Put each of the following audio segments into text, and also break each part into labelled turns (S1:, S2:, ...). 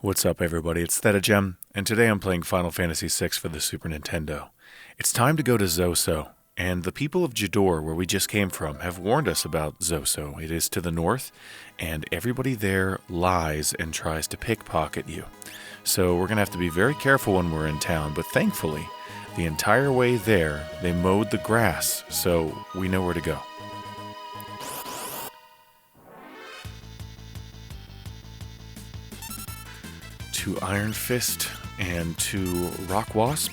S1: What's up, everybody? It's Thedagem, and today I'm playing Final Fantasy VI for the Super Nintendo. It's time to go to Zozo, and the people of Jador, where we just came from, have warned us about Zozo. It is to the north, and everybody there lies and tries to pickpocket you. So we're going to have to be very careful when we're in town, but thankfully, the entire way there, they mowed the grass, so we know where to go. To Iron Fist and to Rock Wasp.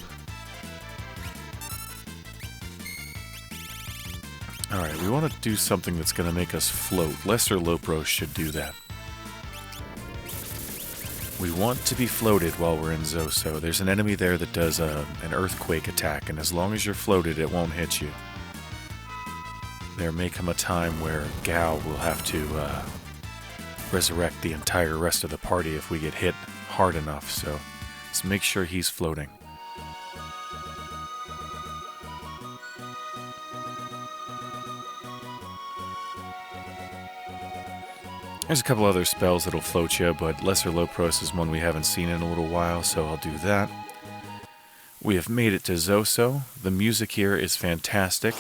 S1: Alright, we want to do something that's going to make us float. Lesser Lopros should do that. We want to be floated while we're in Zozo. There's an enemy there that does an earthquake attack, and as long as you're floated, it won't hit you. There may come a time where Gao will have to resurrect the entire rest of the party if we get hit hard enough, so let's make sure he's floating. There's a couple other spells that'll float you, but Lesser Lopros is one we haven't seen in a little while, so I'll do that. We have made it to Zozo. The music here is fantastic.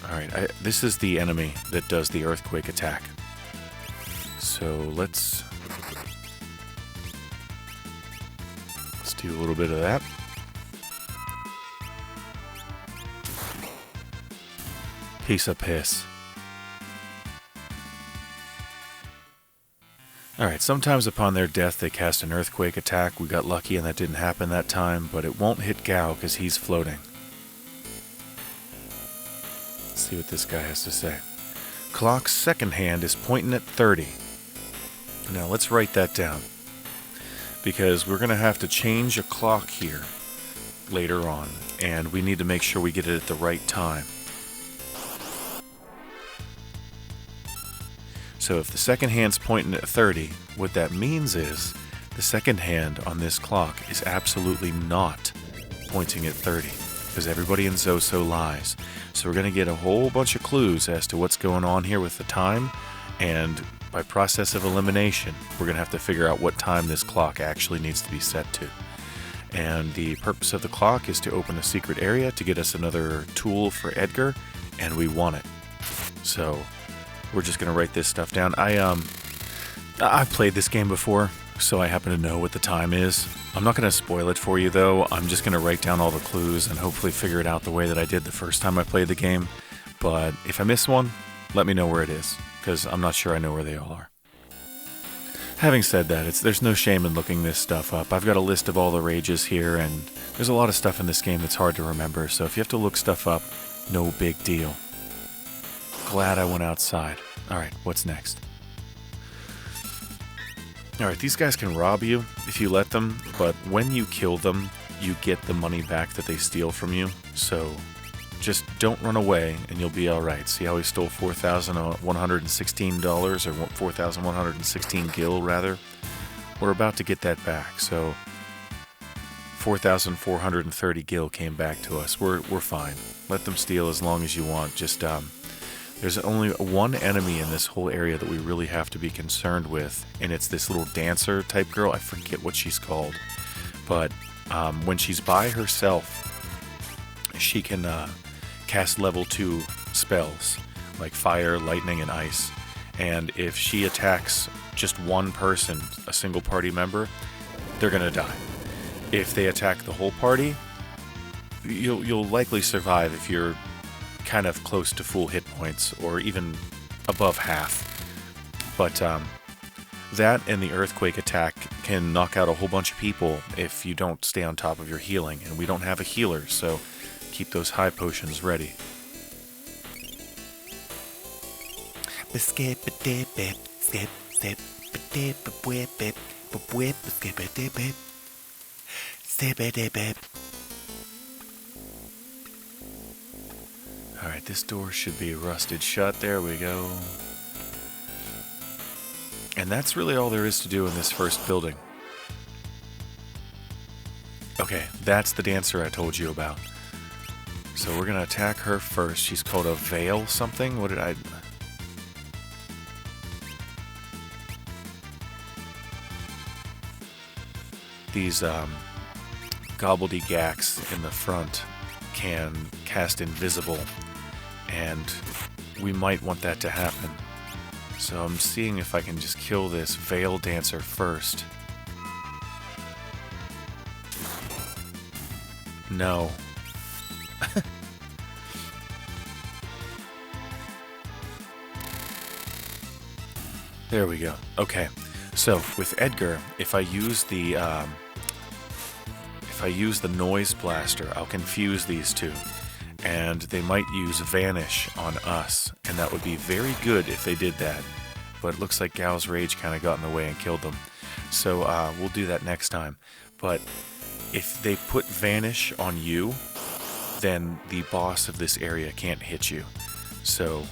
S1: Alright, this is the enemy that does the earthquake attack. So let's do a little bit of that. Piece of piss. Alright, sometimes upon their death they cast an earthquake attack. We got lucky and that didn't happen that time, but it won't hit Gao because he's floating. See what this guy has to say. Clock's second hand is pointing at 30. Now let's write that down, because we're going to have to change a clock here later on, and we need to make sure we get it at the right time. So if the second hand's pointing at 30, what that means is the second hand on this clock is absolutely not pointing at 30. Because everybody in Zozo lies. So we're going to get a whole bunch of clues as to what's going on here with the time, and by process of elimination, we're going to have to figure out what time this clock actually needs to be set to. And the purpose of the clock is to open a secret area to get us another tool for Edgar, and we want it. So we're just going to write this stuff down. I've played this game before, so I happen to know what the time is. I'm not going to spoil it for you, though. I'm just going to write down all the clues and hopefully figure it out the way that I did the first time I played the game. But if I miss one, let me know where it is, because I'm not sure I know where they all are. Having said that, there's no shame in looking this stuff up. I've got a list of all the rages here, and there's a lot of stuff in this game that's hard to remember, so if you have to look stuff up, no big deal. Glad I went outside. Alright, what's next? Alright, these guys can rob you if you let them, but when you kill them, you get the money back that they steal from you. So just don't run away and you'll be alright. See how he stole $4,116, or 4,116 gil, rather? We're about to get that back, so 4,430 gil came back to us. We're fine. Let them steal as long as you want. Just, there's only one enemy in this whole area that we really have to be concerned with, and it's this little dancer type girl. I forget what she's called. But when she's by herself, she can cast level 2 spells, like fire, lightning, and ice. And if she attacks just one person, a single party member, they're going to die. If they attack the whole party, you'll likely survive if you're kind of close to full hit points, or even above half. But that and the earthquake attack can knock out a whole bunch of people if you don't stay on top of your healing, and we don't have a healer, so keep those high potions ready. Alright, this door should be rusted shut. There we go. And that's really all there is to do in this first building. Okay, that's the dancer I told you about. So we're gonna attack her first. She's called a Veil something. What did I... these gobbledygacks in the front can cast invisible, and we might want that to happen. So I'm seeing if I can just kill this Veil Dancer first. No. There we go. Okay. So with Edgar, if I use the noise blaster, I'll confuse these two, and they might use Vanish on us, and that would be very good if they did that. But it looks like Gao's Rage kind of got in the way and killed them. So we'll do that next time. But if they put Vanish on you, then the boss of this area can't hit you. So,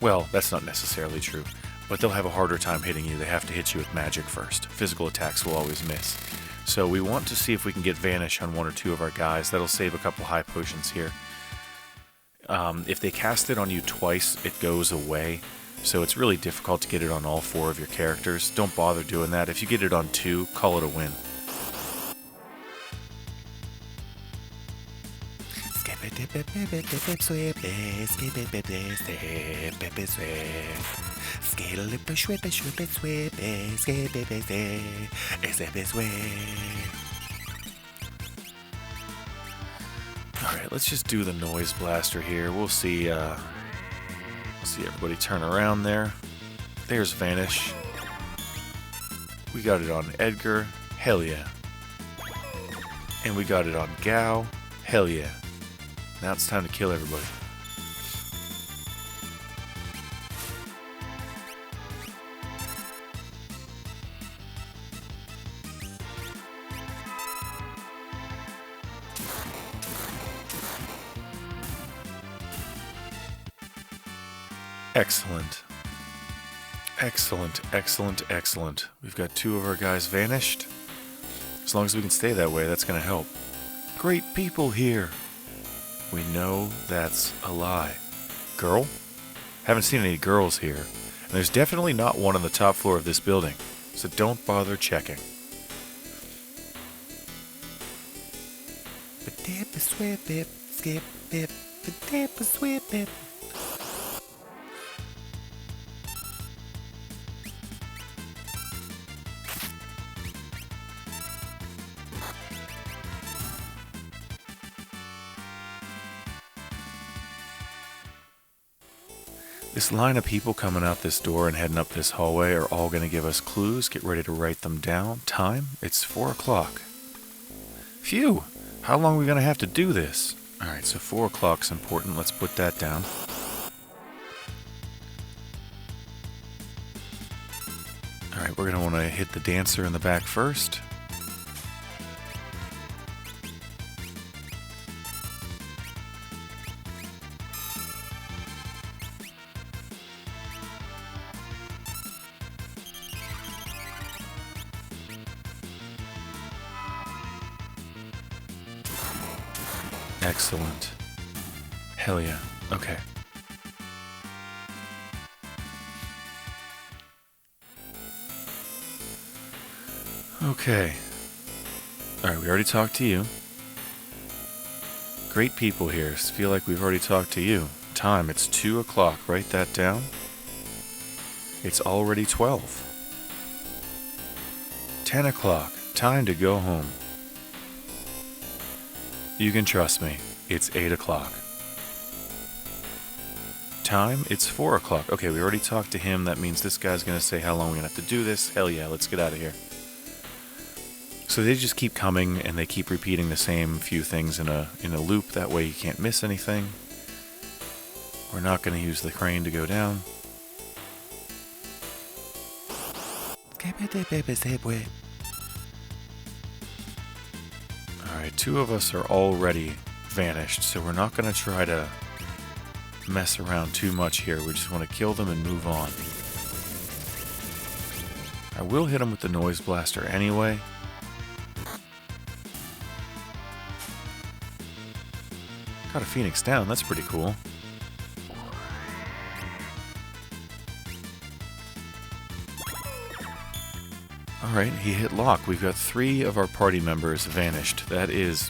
S1: well, that's not necessarily true. But they'll have a harder time hitting you. They have to hit you with magic first. Physical attacks will always miss. So we want to see if we can get Vanish on one or two of our guys. That'll save a couple high potions here. If they cast it on you twice, it goes away. So it's really difficult to get it on all four of your characters. Don't bother doing that. If you get it on two, call it a win. Alright, let's just do the noise blaster here. We'll see everybody turn around there. There's Vanish. We got it on Edgar. Hell yeah. And we got it on Gao. Hell yeah. Now it's time to kill everybody. Excellent. Excellent, excellent, excellent. We've got two of our guys vanished. As long as we can stay that way, that's going to help. Great people here. We know that's a lie. Girl? Haven't seen any girls here. And there's definitely not one on the top floor of this building. So don't bother checking. This line of people coming out this door and heading up this hallway are all going to give us clues. Get ready to write them down. Time? It's 4 o'clock. Phew! How long are we going to have to do this? Alright, so 4 o'clock's important. Let's put that down. Alright, we're going to want to hit the dancer in the back first. Excellent. Hell yeah. Okay. Okay. Alright, we already talked to you. Great people here. Feel like we've already talked to you. Time, it's 2 o'clock. Write that down. It's already 12. 10 o'clock. Time to go home. You can trust me. It's 8 o'clock. Time, it's 4 o'clock. Okay, we already talked to him. That means this guy's going to say how long we're going to have to do this. Hell yeah, let's get out of here. So they just keep coming, and they keep repeating the same few things in a loop. That way you can't miss anything. We're not going to use the crane to go down. Alright, 2 of us are already vanished, so we're not going to try to mess around too much here. We just want to kill them and move on. I will hit them with the noise blaster anyway. Got a Phoenix down, that's pretty cool. Alright, he hit lock. We've got 3 of our party members vanished. That is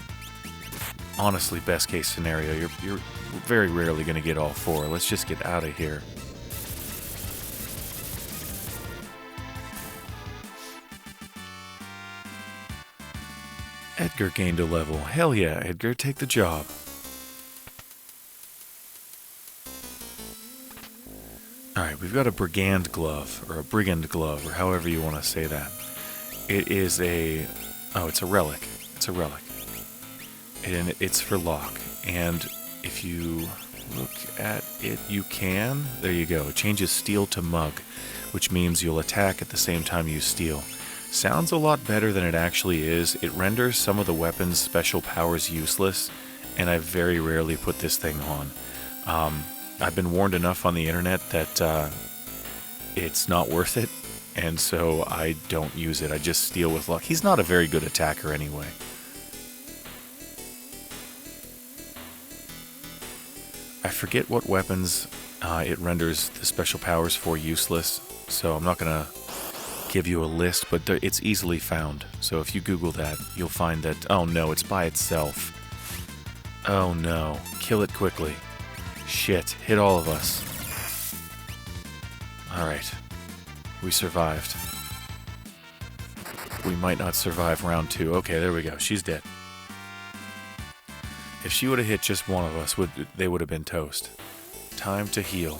S1: honestly best case scenario. You're very rarely going to get all 4. Let's just get out of here. Edgar gained a level. Hell yeah, Edgar, take the job. Alright, we've got a brigand glove, or a brigand glove, or however you want to say that. It is a... oh, it's a relic. It's a relic. And it's for lock. And if you look at it, you can... there you go. It changes steel to mug, which means you'll attack at the same time you steal. Sounds a lot better than it actually is. It renders some of the weapon's special powers useless, and I very rarely put this thing on. I've been warned enough on the internet that it's not worth it, and so I don't use it. I just steal with luck. He's not a very good attacker anyway. I forget what weapons it renders the special powers for useless, so I'm not going to give you a list, but it's easily found. So if you Google that, you'll find that, oh no, it's by itself. Oh no, kill it quickly. Shit, hit all of us. Alright, we survived. We might not survive round 2. Okay, there we go, she's dead. If she would have hit just one of us, they would have been toast. Time to heal.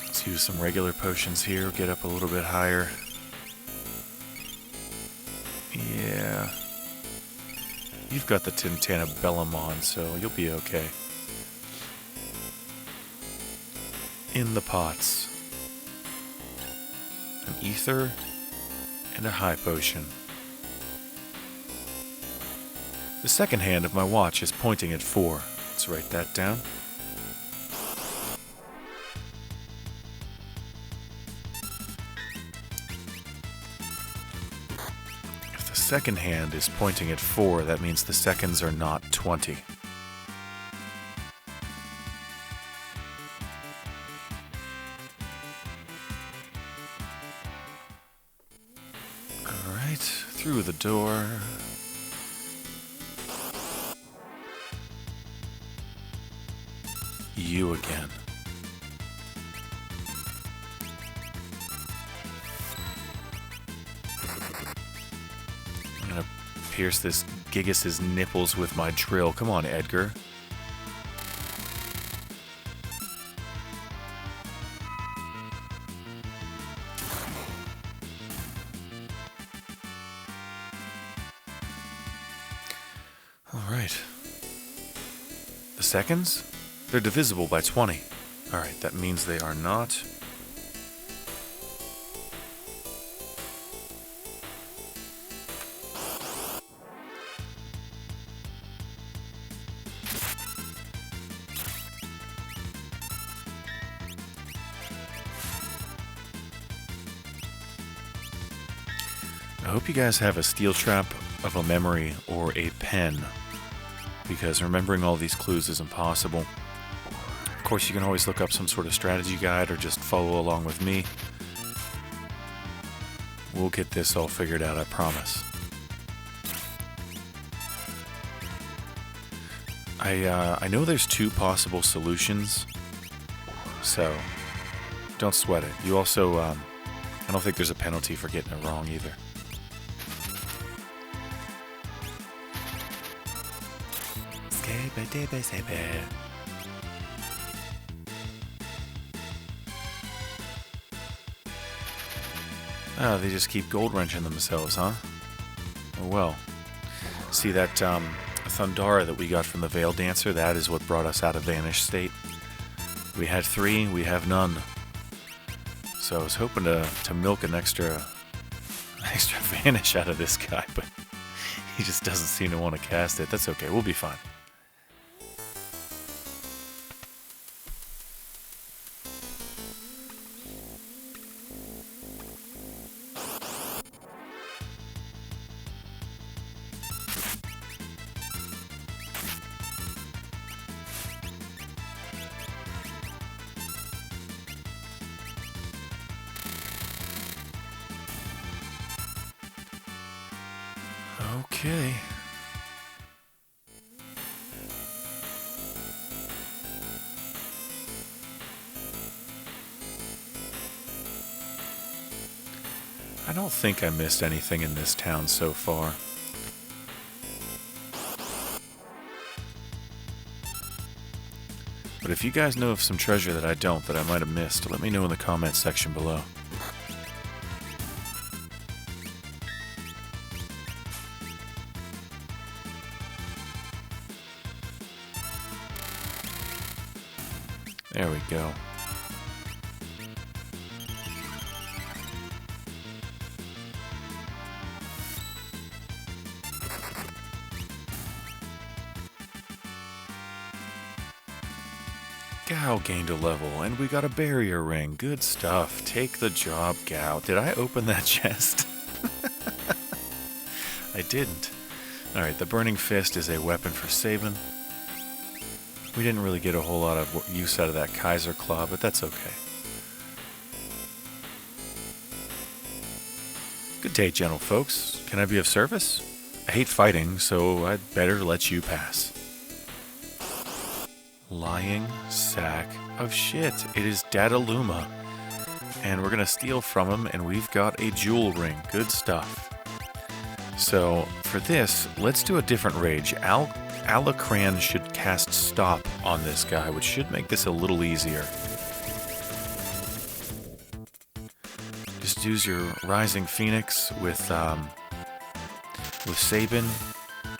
S1: Let's use some regular potions here, get up a little bit higher. Yeah. You've got the Tintanabellum on, so you'll be okay. In the pots. An ether and a high potion. The second hand of my watch is pointing at 4. Let's write that down. If the second hand is pointing at 4, that means the seconds are not 20. Alright, through the door. You again. I'm gonna pierce this Gigas's nipples with my drill. Come on, Edgar. All right. The seconds? They're divisible by 20. Alright, that means they are not. I hope you guys have a steel trap of a memory or a pen, because remembering all these clues is impossible. Of course, you can always look up some sort of strategy guide or just follow along with me. We'll get this all figured out, I promise. I know there's 2 possible solutions, so don't sweat it. You also, I don't think there's a penalty for getting it wrong either. Oh, they just keep gold wrenching themselves, huh? Oh well. See that Thundara that we got from the Veil Dancer? That is what brought us out of Vanish State. We had 3, we have none. So I was hoping to milk an extra Vanish out of this guy, but he just doesn't seem to want to cast it. That's okay, we'll be fine. Okay. I don't think I missed anything in this town so far. But if you guys know of some treasure that I don't, that I might have missed, let me know in the comments section below. There we go. Gao gained a level, and we got a barrier ring. Good stuff. Take the job, Gao. Did I open that chest? I didn't. Alright, the Burning Fist is a weapon for Sabin. We didn't really get a whole lot of use out of that Kaiser Claw, but that's okay. Good day, gentle folks. Can I be of service? I hate fighting, so I'd better let you pass. Lying sack of shit. It is Dadaluma. And we're gonna steal from him, and we've got a jewel ring. Good stuff. So, for this, let's do a different rage. Alacran should cast Stop on this guy, which should make this a little easier. Just use your Rising Phoenix with Sabin.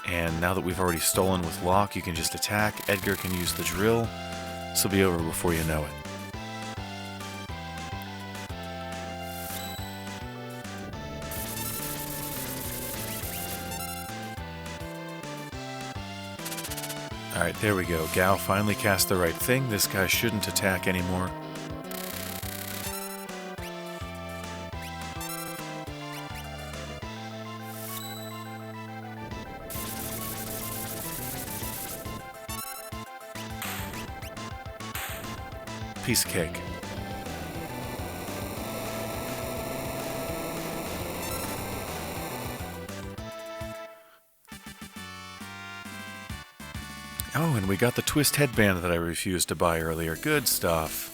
S1: And now that we've already stolen with Locke, you can just attack. Edgar can use the drill. This will be over before you know it. Alright, there we go. Gao finally cast the right thing. This guy shouldn't attack anymore. Piece of cake. Oh, and we got the twist headband that I refused to buy earlier. Good stuff.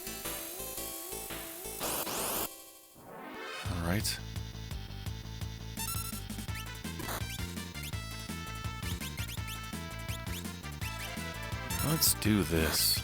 S1: Alright. Let's do this.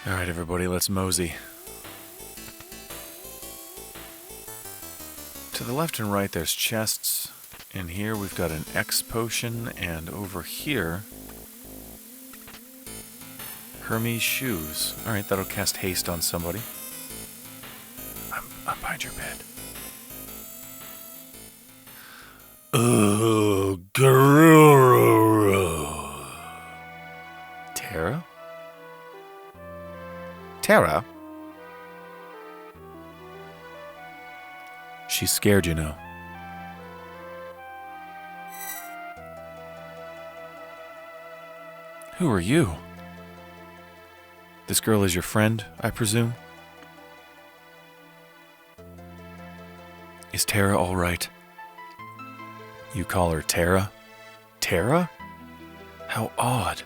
S1: Alright, everybody, let's mosey. To the left and right, there's chests. In here, we've got an X potion, and over here, Hermes shoes. Alright, that'll cast haste on somebody. I'm behind your bed. Oh, Terra? Terra? She's scared, you know. Who are you? This girl is your friend, I presume? Is Terra all right? You call her Terra? Terra? How odd.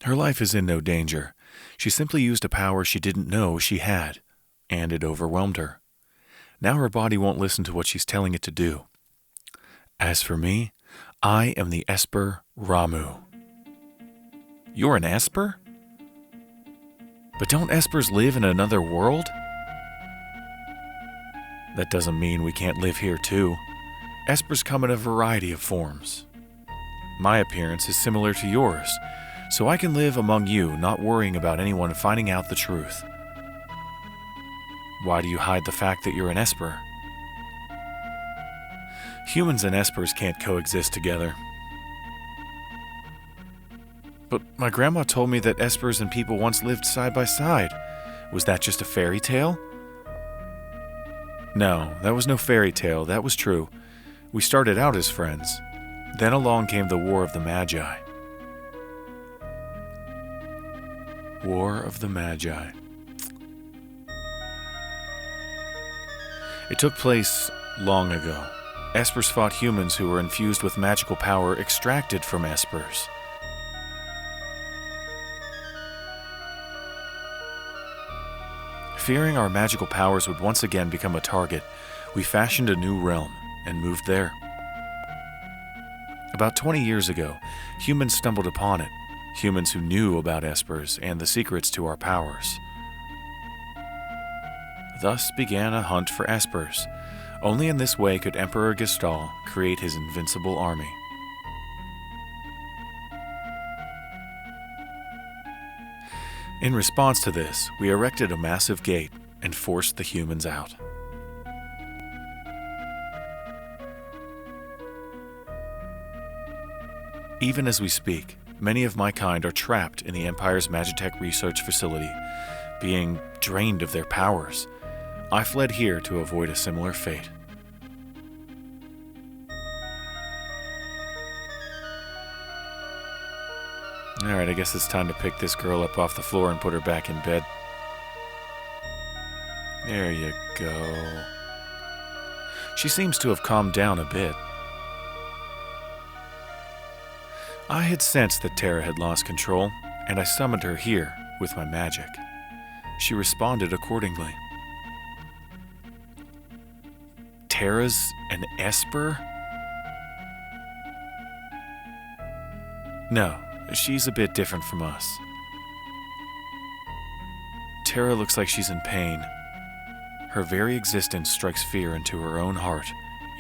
S1: Her life is in no danger. She simply used a power she didn't know she had, and it overwhelmed her. Now her body won't listen to what she's telling it to do. As for me, I am the Esper Ramu. You're an Esper? But don't Espers live in another world? That doesn't mean we can't live here too. Espers come in a variety of forms. My appearance is similar to yours, so I can live among you, not worrying about anyone finding out the truth. Why do you hide the fact that you're an Esper? Humans and espers can't coexist together. But my grandma told me that espers and people once lived side by side. Was that just a fairy tale? No, that was no fairy tale, that was true. We started out as friends. Then along came the War of the Magi. War of the Magi. It took place long ago. Espers fought humans who were infused with magical power extracted from espers. Fearing our magical powers would once again become a target, we fashioned a new realm and moved there. About 20 years ago, humans stumbled upon it, humans who knew about espers and the secrets to our powers. Thus began a hunt for espers. Only in this way could Emperor Gestalt create his invincible army. In response to this, we erected a massive gate and forced the humans out. Even as we speak, many of my kind are trapped in the Empire's Magitech research facility, being drained of their powers. I fled here to avoid a similar fate. Alright, I guess it's time to pick this girl up off the floor and put her back in bed. There you go. She seems to have calmed down a bit. I had sensed that Terra had lost control, and I summoned her here with my magic. She responded accordingly. Terra's an esper? No, she's a bit different from us. Terra looks like she's in pain. Her very existence strikes fear into her own heart.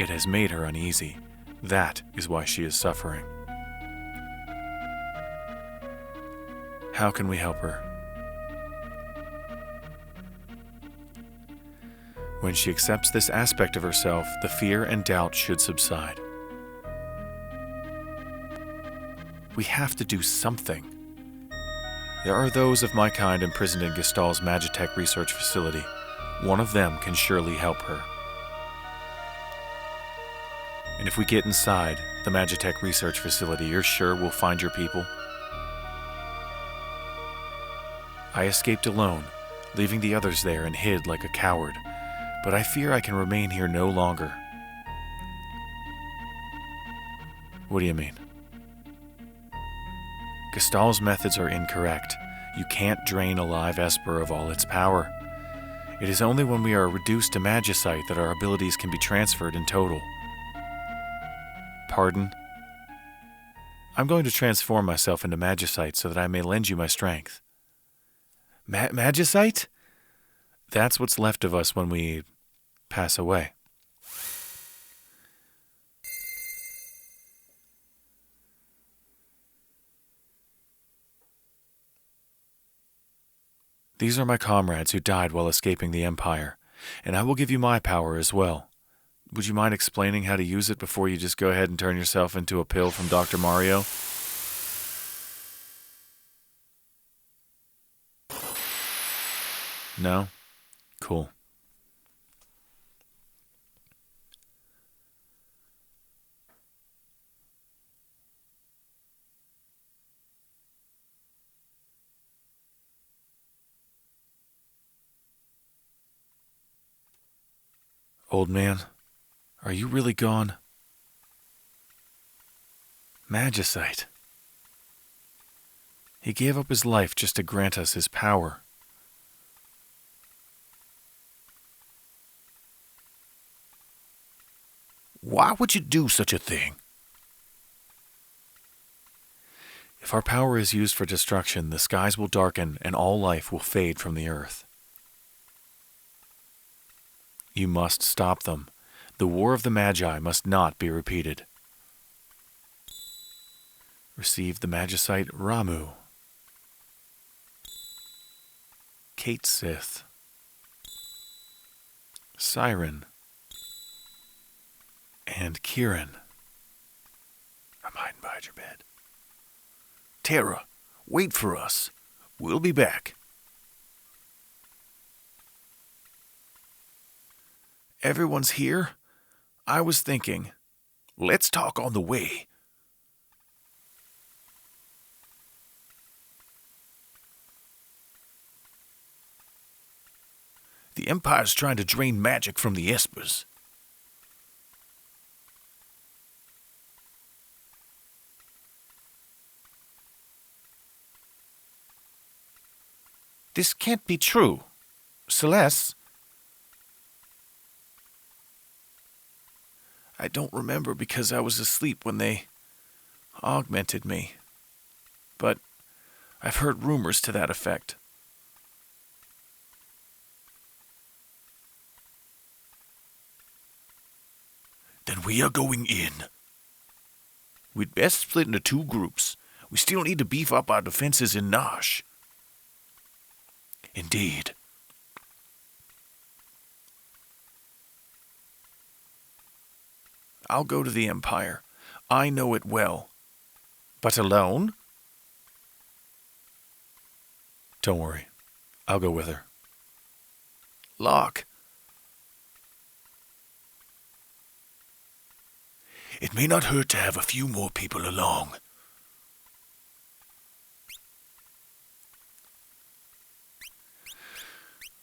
S1: It has made her uneasy. That is why she is suffering. How can we help her? When she accepts this aspect of herself, the fear and doubt should subside. We have to do something. There are those of my kind imprisoned in Gestalt's Magitech research facility. One of them can surely help her. And if we get inside the Magitech research facility, you're sure we'll find your people? I escaped alone, leaving the others there and hid like a coward, but I fear I can remain here no longer. What do you mean? Gestalt's methods are incorrect. You can't drain a live esper of all its power. It is only when we are reduced to magicite that our abilities can be transferred in total. Pardon? I'm going to transform myself into magicite so that I may lend you my strength. Magicite? That's what's left of us when we pass away. These are my comrades who died while escaping the Empire, and I will give you my power as well. Would you mind explaining how to use it before you just go ahead and turn yourself into a pill from Dr. Mario? No? Cool. Old man, are you really gone? Magicite. He gave up his life just to grant us his power. Why would you do such a thing? If our power is used for destruction, the skies will darken and all life will fade from the earth. You must stop them. The War of the Magi must not be repeated. Receive the magicite Ramu. Kate Sith. Siren. And Kieran. I'm hiding behind your bed. Terra, wait for us. We'll be back. Everyone's here? I was thinking, let's talk on the way. The Empire's trying to drain magic from the Espers. This can't be true. Celeste? I don't remember because I was asleep when they augmented me. But I've heard rumors to that effect. Then we are going in. We'd best split into 2 groups. We still need to beef up our defenses in Nosh. Indeed. I'll go to the Empire. I know it well. But alone? Don't worry. I'll go with her. Locke. It may not hurt to have a few more people along.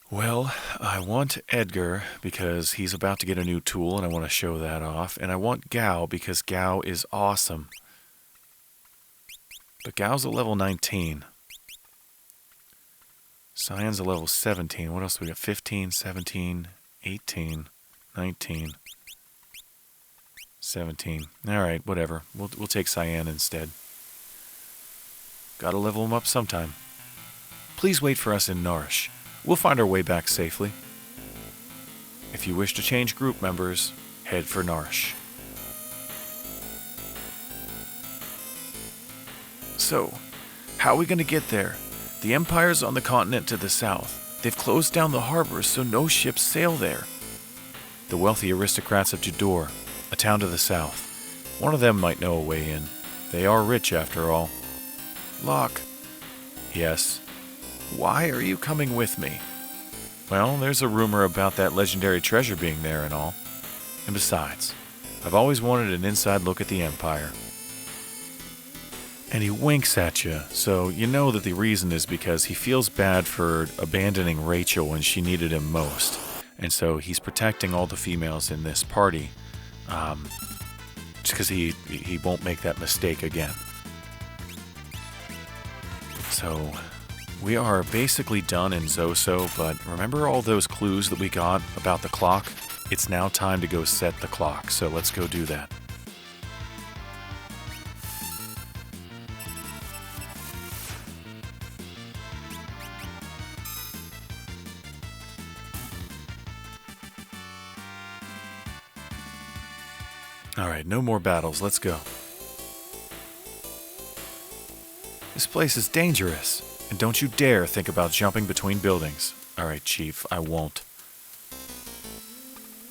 S1: Well, I want Edgar because he's about to get a new tool and I want to show that off. And I want Gao because Gao is awesome. But Gao's a level 19. Cyan's a level 17. What else do we got? 15, 17, 18, 19, 17. Alright, whatever. We'll take Cyan instead. Gotta level him up sometime. Please wait for us in Nourish. We'll find our way back safely. If you wish to change group members, head for Nourish. So, how are we going to get there? The Empire's on the continent to the south. They've closed down the harbor so no ships sail there. The wealthy aristocrats of Jador, a town to the south. One of them might know a way in. They are rich after all. Locke. Yes. Why are you coming with me? Well, there's a rumor about that legendary treasure being there and all. And besides, I've always wanted an inside look at the Empire. And he winks at you, so you know that the reason is because he feels bad for abandoning Rachel when she needed him most. And so he's protecting all the females in this party, just because he won't make that mistake again. So we are basically done in Zozo, but remember all those clues that we got about the clock? It's now time to go set the clock, so let's go do that. Alright, no more battles, let's go. This place is dangerous. And don't you dare think about jumping between buildings. Alright, Chief, I won't.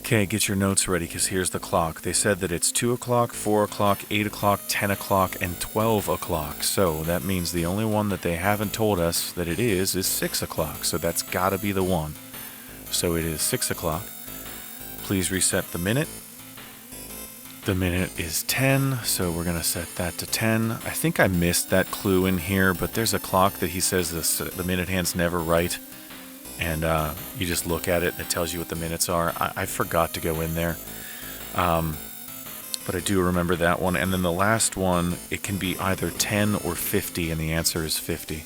S1: Okay, get your notes ready, because here's the clock. They said that it's 2 o'clock, 4 o'clock, 8 o'clock, 10 o'clock, and 12 o'clock. So that means the only one that they haven't told us that it is 6 o'clock. So that's gotta be the one. So it is 6 o'clock. Please reset the minute. The minute is 10, so we're going to set that to 10. I think I missed that clue in here, but there's a clock that he says the minute hand's never right. And you just look at it and it tells you what the minutes are. I forgot to go in there. But I do remember that one. And then the last one, it can be either 10 or 50, and the answer is 50.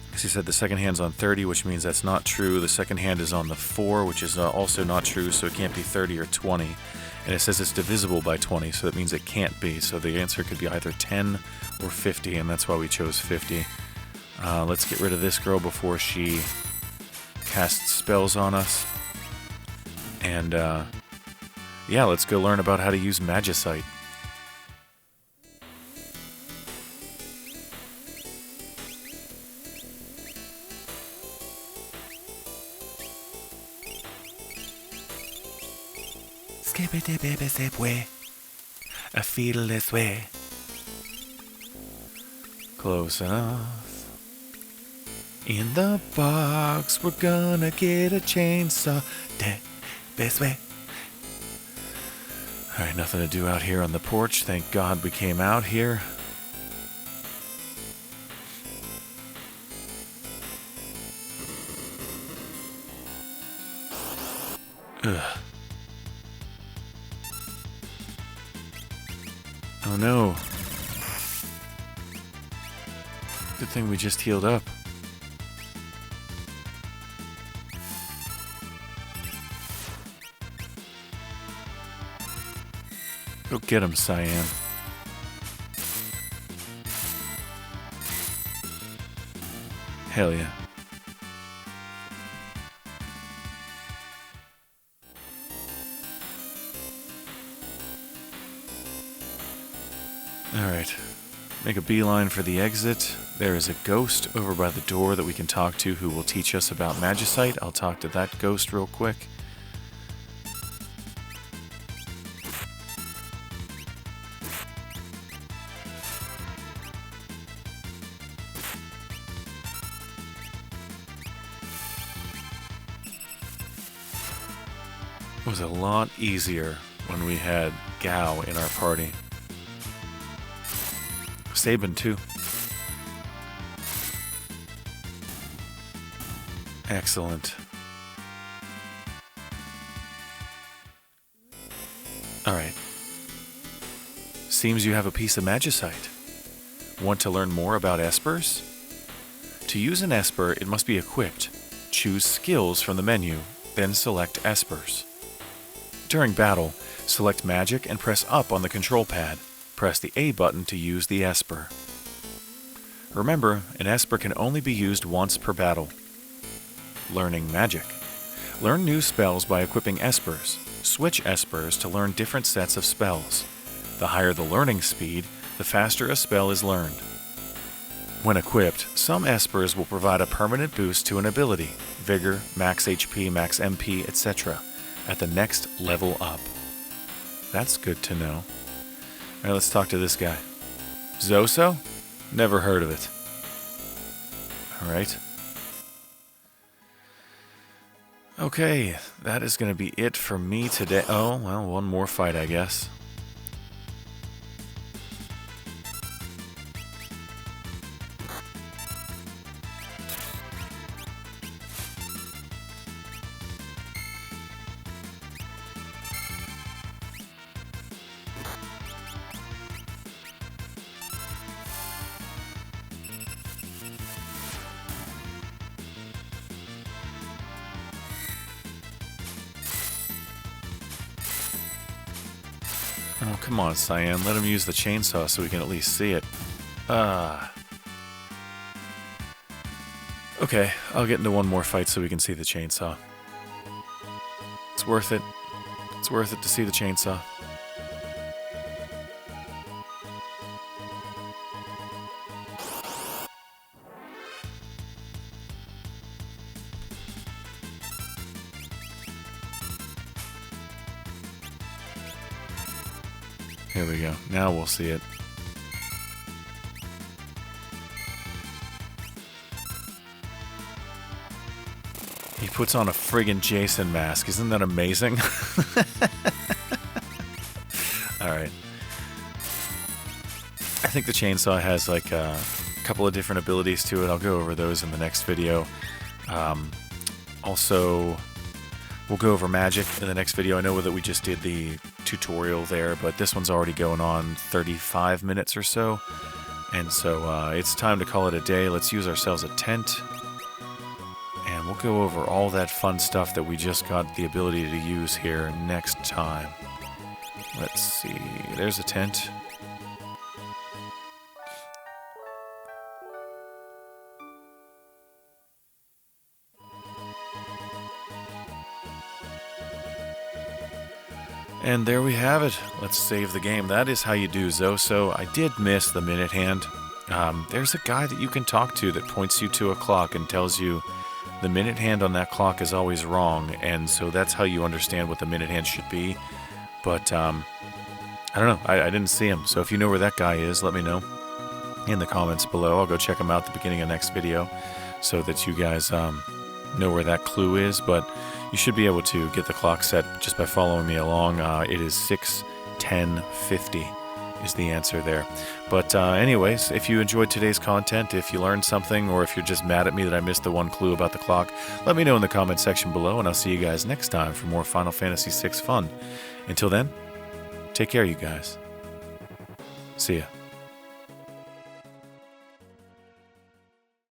S1: Because he said the second hand's on 30, which means that's not true. The second hand is on the 4, which is also not true, so it can't be 30 or 20. And it says it's divisible by 20, so that means it can't be. So the answer could be either 10 or 50, and that's why we chose 50. Let's get rid of this girl before she casts spells on us. And, yeah, let's go learn about how to use Magicite. skippity baby zip way. I feel this way. Close enough. In the box, we're gonna get a chainsaw. Best way. Alright, nothing to do out here on the porch. Thank God we came out here. Ugh. Oh no. Good thing we just healed up. Go get him, Cyan. Hell yeah. Alright. Make a beeline for the exit. There is a ghost over by the door that we can talk to who will teach us about magicite. I'll talk to that ghost real quick. It was a lot easier when we had Gao in our party. Sabin too. Excellent. Alright. Seems you have a piece of magicite. Want to learn more about espers? To use an esper, it must be equipped. Choose skills from the menu, then select espers. During battle, select magic and press up on the control pad. Press the A button to use the esper. Remember, an esper can only be used once per battle. Learning magic. Learn new spells by equipping espers. Switch espers to learn different sets of spells. The higher the learning speed, the faster a spell is learned. When equipped, some espers will provide a permanent boost to an ability, vigor, max HP, max MP, etc., at the next level up. That's good to know. Alright, let's talk to this guy. Zozo? Never heard of it. Alright. Okay, that is going to be it for me today. Oh, well, one more fight, I guess. Oh, come on, Cyan. Let him use the chainsaw so we can at least see it. Okay, I'll get into one more fight so we can see the chainsaw. It's worth it. It's worth it to see the chainsaw. Here we go. Now we'll see it. He puts on a friggin' Jason mask. Isn't that amazing? Alright. I think the chainsaw has like a couple of different abilities to it. I'll go over those in the next video. Also, we'll go over magic in the next video. I know that we just did the tutorial there, but this one's already going on 35 minutes or so. And so it's time to call it a day. Let's use ourselves a tent. And we'll go over all that fun stuff that we just got the ability to use here next time. Let's see. There's a tent. And there we have it. Let's save the game. That is how you do Zozo. I did miss the minute hand. There's a guy that you can talk to that points you to a clock and tells you the minute hand on that clock is always wrong, and so that's how you understand what the minute hand should be. But I don't know. I didn't see him. So if you know where that guy is, let me know in the comments below. I'll go check him out at the beginning of next video so that you guys know where that clue is. But you should be able to get the clock set just by following me along. It is 6:10:50 is the answer there. But anyways, if you enjoyed today's content, if you learned something, or if you're just mad at me that I missed the one clue about the clock, let me know in the comment section below, and I'll see you guys next time for more Final Fantasy VI fun. Until then, take care, you guys. See ya.